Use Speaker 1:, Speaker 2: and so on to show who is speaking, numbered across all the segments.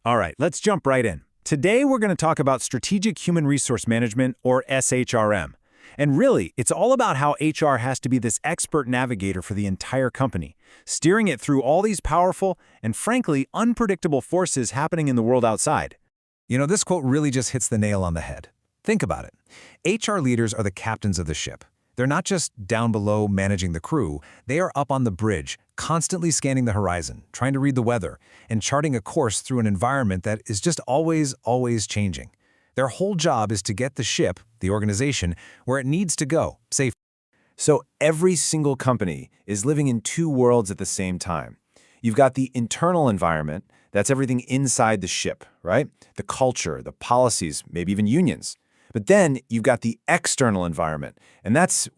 Speaker 1: All right, let's jump right in. Today, we're going to talk about strategic human resource management, or SHRM. And really, it's all about how HR has to be this expert navigator for the entire company, steering it through all these powerful and, frankly, unpredictable forces happening in the world outside.
Speaker 2: This quote really just hits the nail on the head. Think about it. HR leaders are the captains of the ship. They're not just down below managing the crew, they are up on the bridge, constantly scanning the horizon, trying to read the weather, and charting a course through an environment that is just always changing. Their whole job is to get the ship, the organization, where it needs to go, safely.
Speaker 1: So every single company is living in two worlds at the same time. You've got the internal environment, that's everything inside the ship, right? The culture, the policies, maybe even unions. But then you've got the external environment, and that's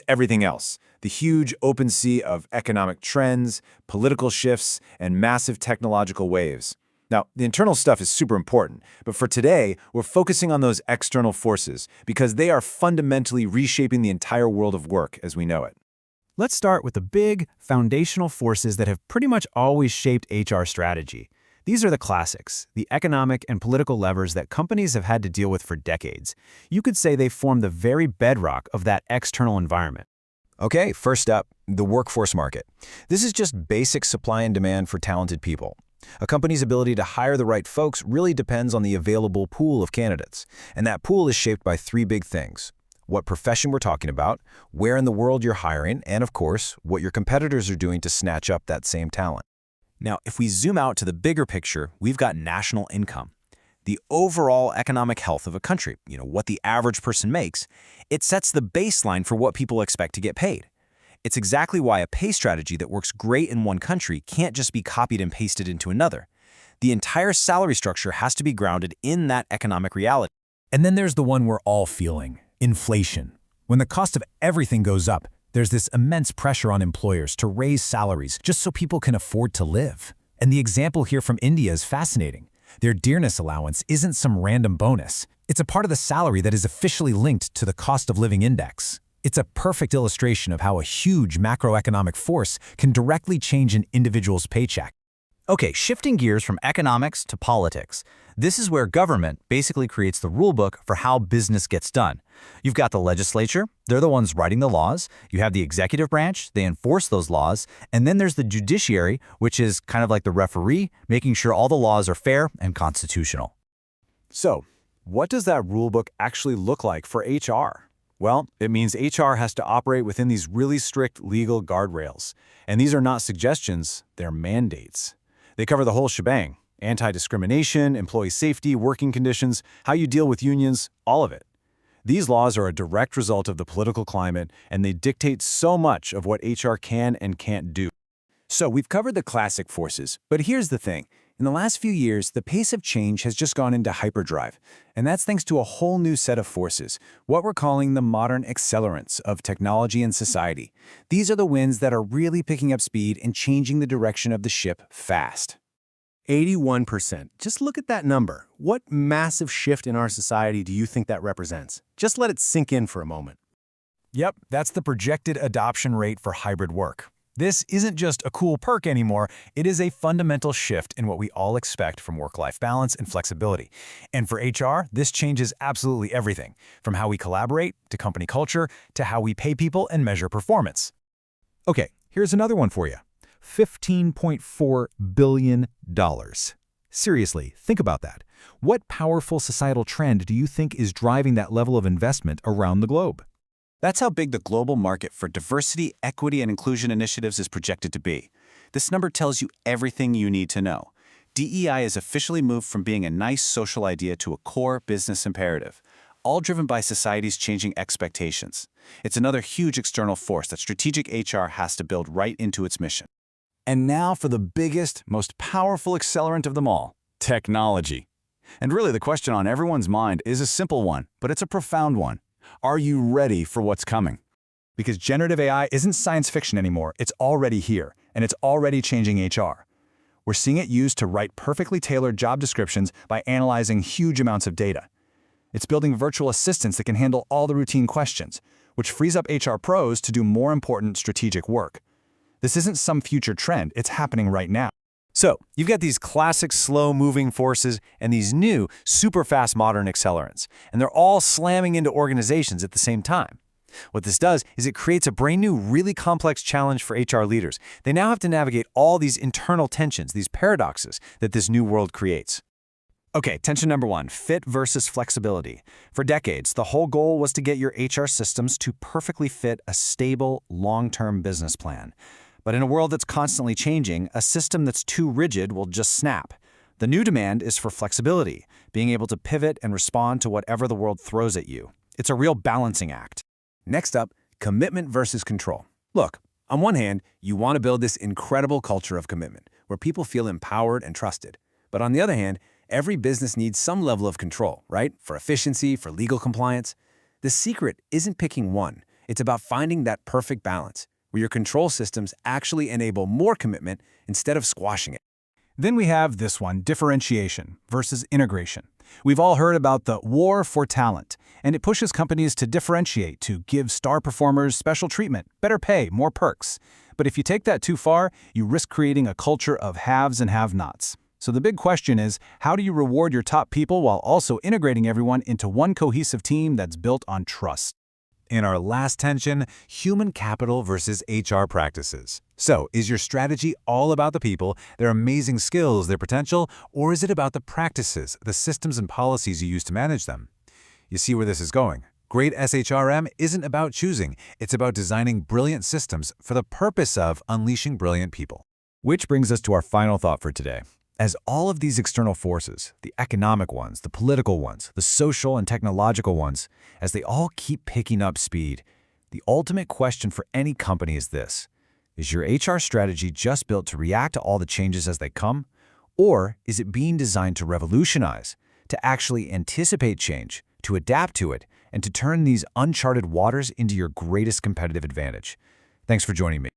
Speaker 1: everything else. The huge open sea of economic trends, political shifts, and massive technological waves. Now, the internal stuff is super important, but for today, we're focusing on those external forces because they are fundamentally reshaping the entire world of work as we know it.
Speaker 3: Let's start with the big, foundational forces that have pretty much always shaped HR strategy. These are the classics, the economic and political levers that companies have had to deal with for decades. You could say they form the very bedrock of that external environment.
Speaker 2: Okay, first up, the workforce market. This is just basic supply and demand for talented people. A company's ability to hire the right folks really depends on the available pool of candidates, and that pool is shaped by three big things: what profession we're talking about, where in the world you're hiring, and of course, what your competitors are doing to snatch up that same talent.
Speaker 3: Now, if we zoom out to the bigger picture, we've got national income. The overall economic health of a country, what the average person makes, it sets the baseline for what people expect to get paid. It's exactly why a pay strategy that works great in one country can't just be copied and pasted into another. The entire salary structure has to be grounded in that economic reality.
Speaker 2: And then there's the one we're all feeling: inflation. When the cost of everything goes up, there's this immense pressure on employers to raise salaries just so people can afford to live. And the example here from India is fascinating. Their dearness allowance isn't some random bonus. It's a part of the salary that is officially linked to the cost of living index. It's a perfect illustration of how a huge macroeconomic force can directly change an individual's paycheck.
Speaker 3: Okay, shifting gears from economics to politics. This is where government basically creates the rulebook for how business gets done. You've got the legislature, they're the ones writing the laws. You have the executive branch, they enforce those laws. And then there's the judiciary, which is kind of like the referee, making sure all the laws are fair and constitutional.
Speaker 1: So, what does that rulebook actually look like for HR? Well, it means HR has to operate within these really strict legal guardrails. And these are not suggestions, they're mandates. They cover the whole shebang: anti-discrimination, employee safety, working conditions, how you deal with unions, all of it. These laws are a direct result of the political climate, and they dictate so much of what HR can and can't do. So we've covered the classic forces, but here's the thing. In the last few years, the pace of change has just gone into hyperdrive, and that's thanks to a whole new set of forces, what we're calling the modern accelerants of technology and society. These are the winds that are really picking up speed and changing the direction of the ship fast. 81%. Just look at that number. What massive shift in our society do you think that represents? Just let it sink in for a moment.
Speaker 2: Yep, that's the projected adoption rate for hybrid work. This isn't just a cool perk anymore, it is a fundamental shift in what we all expect from work-life balance and flexibility. And for HR, this changes absolutely everything, from how we collaborate, to company culture, to how we pay people and measure performance. Okay, here's another one for you. $15.4 billion. Seriously, think about that. What powerful societal trend do you think is driving that level of investment around the globe?
Speaker 1: That's how big the global market for diversity, equity, and inclusion initiatives is projected to be. This number tells you everything you need to know. DEI has officially moved from being a nice social idea to a core business imperative, all driven by society's changing expectations. It's another huge external force that strategic HR has to build right into its mission. And now for the biggest, most powerful accelerant of them all, technology. And really the question on everyone's mind is a simple one, but it's a profound one. Are you ready for what's coming? Because generative AI isn't science fiction anymore, it's already here, and it's already changing HR. We're seeing it used to write perfectly tailored job descriptions by analyzing huge amounts of data. It's building virtual assistants that can handle all the routine questions, which frees up HR pros to do more important strategic work. This isn't some future trend, it's happening right now. So you've got these classic slow-moving forces and these new, super-fast modern accelerants, and they're all slamming into organizations at the same time. What this does is it creates a brand new, really complex challenge for HR leaders. They now have to navigate all these internal tensions, these paradoxes that this new world creates. Okay, tension number one, fit versus flexibility. For decades, the whole goal was to get your HR systems to perfectly fit a stable, long-term business plan. But in a world that's constantly changing, a system that's too rigid will just snap. The new demand is for flexibility, being able to pivot and respond to whatever the world throws at you. It's a real balancing act.
Speaker 2: Next up, commitment versus control. Look, on one hand, you want to build this incredible culture of commitment, where people feel empowered and trusted. But on the other hand, every business needs some level of control, right? For efficiency, for legal compliance. The secret isn't picking one. It's about finding that perfect balance, where your control systems actually enable more commitment instead of squashing it. Then we have this one, differentiation versus integration. We've all heard about the war for talent, and it pushes companies to differentiate, to give star performers special treatment, better pay, more perks. But if you take that too far, you risk creating a culture of haves and have-nots. So the big question is, how do you reward your top people while also integrating everyone into one cohesive team that's built on trust?
Speaker 1: In our last tension, human capital versus HR practices. So, is your strategy all about the people, their amazing skills, their potential, or is it about the practices, the systems and policies you use to manage them? You see where this is going. Great SHRM isn't about choosing, it's about designing brilliant systems for the purpose of unleashing brilliant people. Which brings us to our final thought for today. As all of these external forces, the economic ones, the political ones, the social and technological ones, as they all keep picking up speed, the ultimate question for any company is this: is your HR strategy just built to react to all the changes as they come? Or is it being designed to revolutionize, to actually anticipate change, to adapt to it, and to turn these uncharted waters into your greatest competitive advantage? Thanks for joining me.